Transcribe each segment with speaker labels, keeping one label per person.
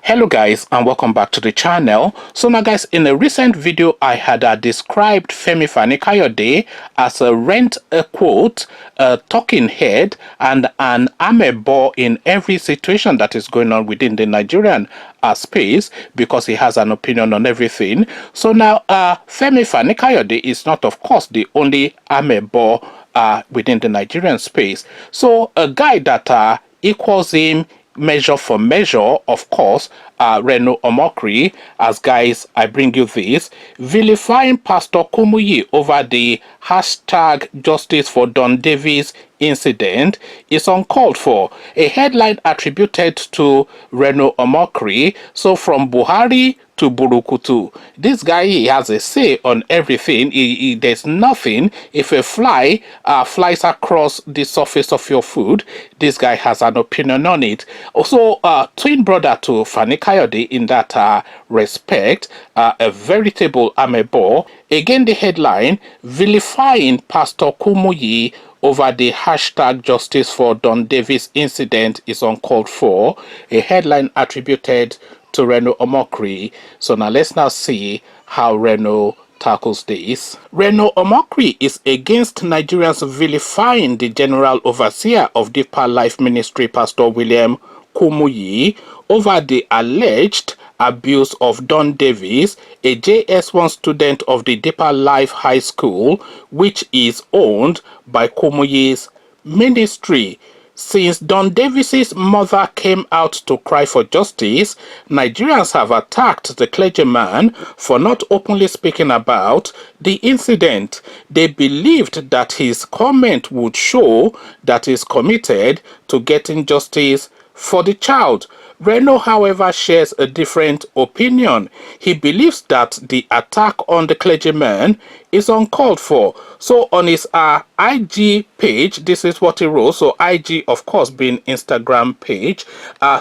Speaker 1: Hello guys, and welcome back to the channel. So now guys, in a recent video I had described Femi Fani-Kayode as a rent-a-quote, a talking head, and an amebo in every situation that is going on within the Nigerian space, because he has an opinion on everything. So now Femi Fani-Kayode is not, of course, the only amebo within the Nigerian space. So a guy that equals him measure for measure, of course, Reno Omokri, as guys, I bring you this, vilifying Pastor Kumuyi over the hashtag Justice for Don Davis incident is uncalled for. A headline attributed to Reno Omokri, so from Buhari to Burukutu. This guy, he has a say on everything. There's nothing. If a fly flies across the surface of your food, this guy has an opinion on it. Also, twin brother to Fani Kayode in that respect, a veritable amebo. Again, the headline, vilifying Pastor Kumuyi over the hashtag Justice for Don Davis incident is uncalled for. A headline attributed to Reno Omokri. So now let's now see how Reno tackles this. Reno Omokri is against Nigerians vilifying the General Overseer of Deeper Life Ministry, Pastor William Kumuyi, over the alleged abuse of Don Davis, a JS1 student of the Deeper Life High School, which is owned by Kumuyi's ministry. Since Don Davis's mother came out to cry for justice, Nigerians have attacked the clergyman for not openly speaking about the incident. They believed that his comment would show that he's committed to getting justice for the child. Reno, however, shares a different opinion. He believes that the attack on the clergyman is uncalled for. So on his IG page, this is what he wrote. So IG, of course, being Instagram page.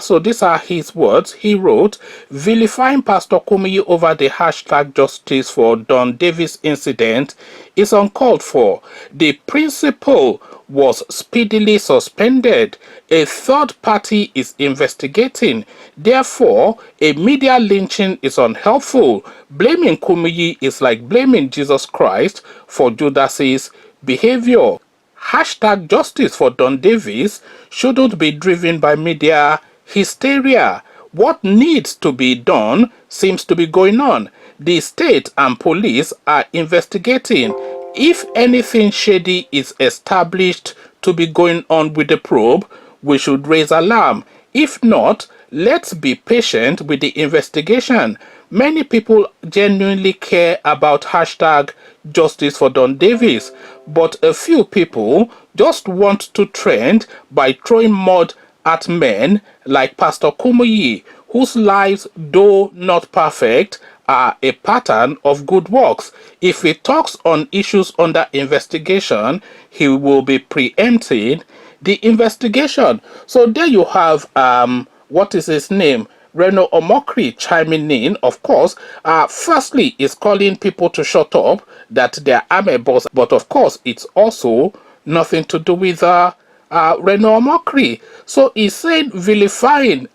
Speaker 1: So these are his words. He wrote, vilifying Pastor Kumuyi over the hashtag Justice for Don Davis incident is uncalled for. The principal was speedily suspended. A third party is investigating. Therefore, a media lynching is unhelpful. Blaming Kumuyi is like blaming Jesus Christ for Judas's behavior. Hashtag Justice for Don Davis shouldn't be driven by media hysteria. What needs to be done seems to be going on. The state and police are investigating. If anything shady is established to be going on with the probe, we should raise alarm. If not, let's be patient with the investigation. Many people genuinely care about hashtag Justice for Don Davis, but a few people just want to trend by throwing mud at men like Pastor Kumuyi, whose lives, though not perfect, are a pattern of good works. If he talks on issues under investigation, he will be preempting the investigation. So there you have what is his name, Reno Omokri, chiming in. Of course, firstly is calling people to shut up, that they're amebos, but of course it's also nothing to do with Reno Omokri. So he's saying vilifying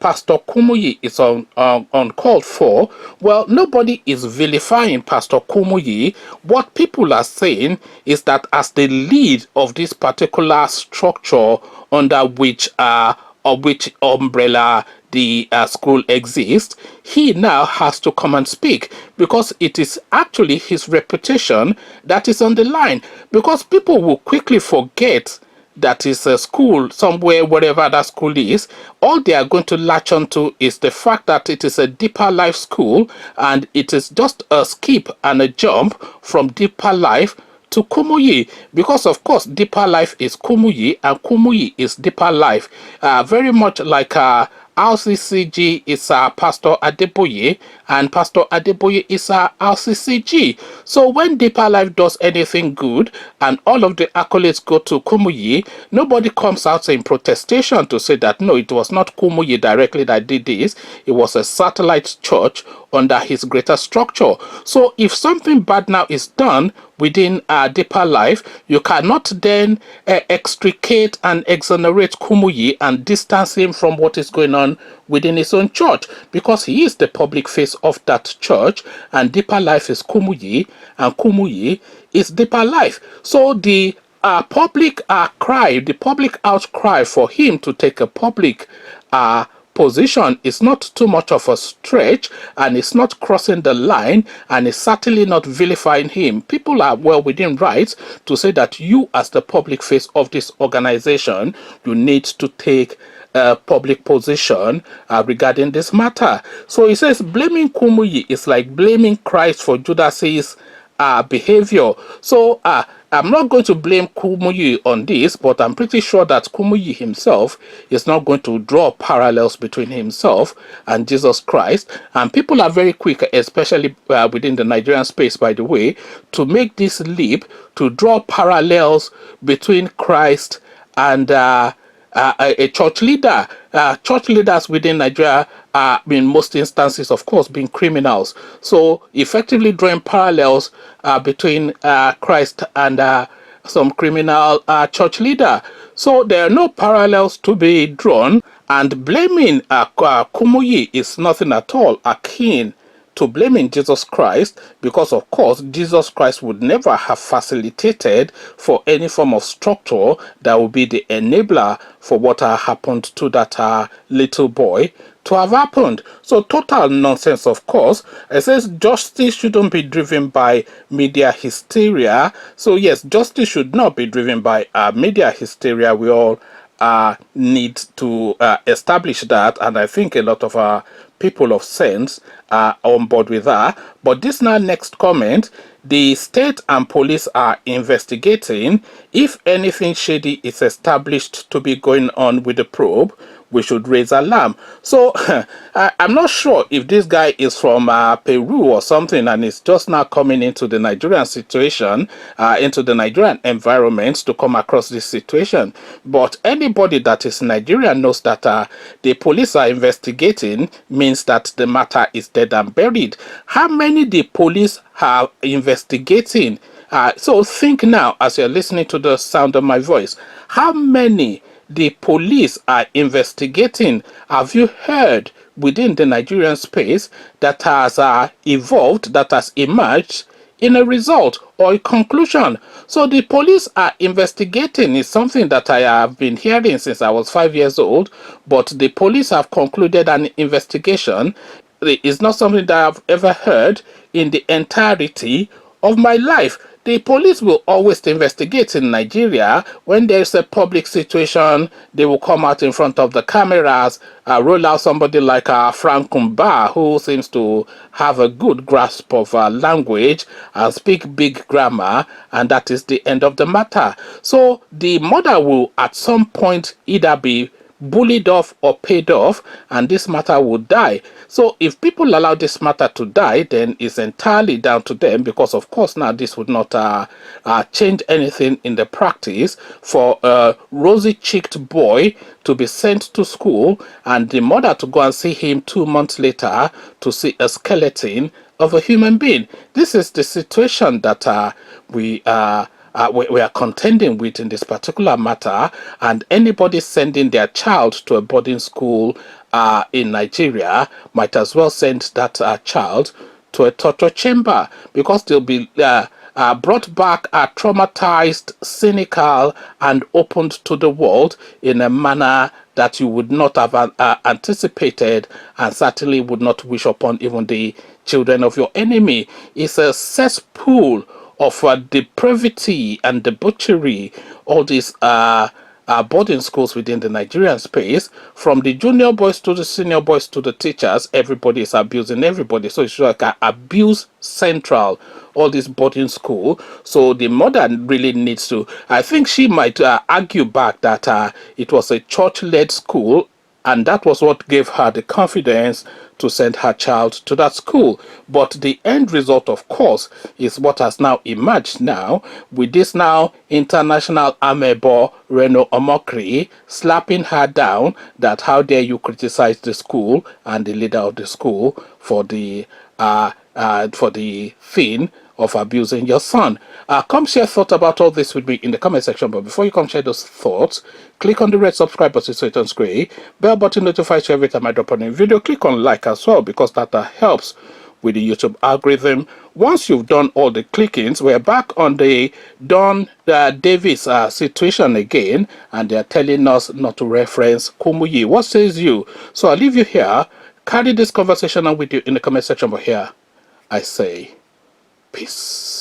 Speaker 1: Pastor Kumuyi is uncalled for. Well, nobody is vilifying Pastor Kumuyi. What people are saying is that as the lead of this particular structure under which umbrella the school exists, he now has to come and speak, because it is actually his reputation that is on the line, because people will quickly forget that is a school somewhere, wherever that school is. All they are going to latch onto is the fact that it is a Deeper Life school, and it is just a skip and a jump from Deeper Life to Kumuyi, because of course Deeper Life is Kumuyi and Kumuyi is Deeper Life. Very much like RCCG is Pastor Adeboye, and Pastor Adeboye is RCCG. So when Deeper Life does anything good and all of the accolades go to Kumuyi, nobody comes out in protestation to say that no, it was not Kumuyi directly that did this, it was a satellite church under his greater structure. So if something bad now is done, within Deeper Life, you cannot then extricate and exonerate Kumuyi and distance him from what is going on within his own church, because he is the public face of that church, and Deeper Life is Kumuyi, and Kumuyi is Deeper Life. So the public cry, the public outcry for him to take a public position is not too much of a stretch, and it's not crossing the line, and it's certainly not vilifying him. People are well within rights to say that you, as the public face of this organization, you need to take a public position regarding this matter. So he says blaming Kumuyi is like blaming Christ for Judas's behavior. So I'm not going to blame Kumuyi on this, but I'm pretty sure that Kumuyi himself is not going to draw parallels between himself and Jesus Christ. And people are very quick, especially within the Nigerian space, by the way, to make this leap to draw parallels between Christ and a church leader. Church leaders within Nigeria are, in most instances, of course, being criminals. So effectively drawing parallels between Christ and some criminal church leader. So there are no parallels to be drawn, and blaming Kumuyi is nothing at all akin to blaming Jesus Christ, because of course Jesus Christ would never have facilitated for any form of structure that would be the enabler for what happened to that little boy to have happened. So total nonsense, of course. It says justice shouldn't be driven by media hysteria. So yes, justice should not be driven by media hysteria. We all need to establish that, and I think a lot of people of sense are on board with that. But this now next comment, the state and police are investigating. If anything shady is established to be going on with the probe, we should raise alarm. So I'm not sure if this guy is from Peru or something, and is just now coming into the Nigerian situation, into the Nigerian environment to come across this situation. But anybody that is Nigerian knows that the police are investigating means that the matter is dead and buried. How many the police are investigating? So think now, as you're listening to the sound of my voice, how many the police are investigating have you heard within the Nigerian space that has evolved, that has emerged in a result or a conclusion? So the police are investigating is something that I have been hearing since I was 5 years old, but the police have concluded an investigation. It's not something that I've ever heard in the entirety of my life. The police will always investigate in Nigeria. When there's a public situation, they will come out in front of the cameras, roll out somebody like Frank Kumba, who seems to have a good grasp of language, speak big grammar, and that is the end of the matter. So the mother will at some point either be bullied off or paid off, and this matter would die. So if people allow this matter to die, then it's entirely down to them, because of course now this would not change anything in the practice for a rosy-cheeked boy to be sent to school and the mother to go and see him 2 months later to see a skeleton of a human being. This is the situation that we are contending with in this particular matter, and anybody sending their child to a boarding school in Nigeria might as well send that child to a torture chamber, because they'll be brought back traumatized, cynical, and opened to the world in a manner that you would not have anticipated, and certainly would not wish upon even the children of your enemy. It's a cesspool of depravity and debauchery. All these boarding schools within the Nigerian space, from the junior boys to the senior boys to the teachers, everybody is abusing everybody. So it's like an abuse central, all this boarding school. So the mother really needs to, I think she might argue back that it was a church-led school, and that was what gave her the confidence to send her child to that school. But the end result, of course, is what has now emerged now, with this now international amebo Reno Omokri slapping her down that how dare you criticize the school and the leader of the school for the for the thing of abusing your son. Come share thoughts about all this with me in the comment section. But before you come share those thoughts, click on the red subscribe button so it turns gray. Bell button notifies you every time I drop a new video. Click on like as well because that helps with the YouTube algorithm. Once you've done all the clickings, we're back on the Don Davis situation again, and they're telling us not to reference Kumuyi. What says you? So I'll leave you here. Carry this conversation on with you in the comment section. But here I say peace.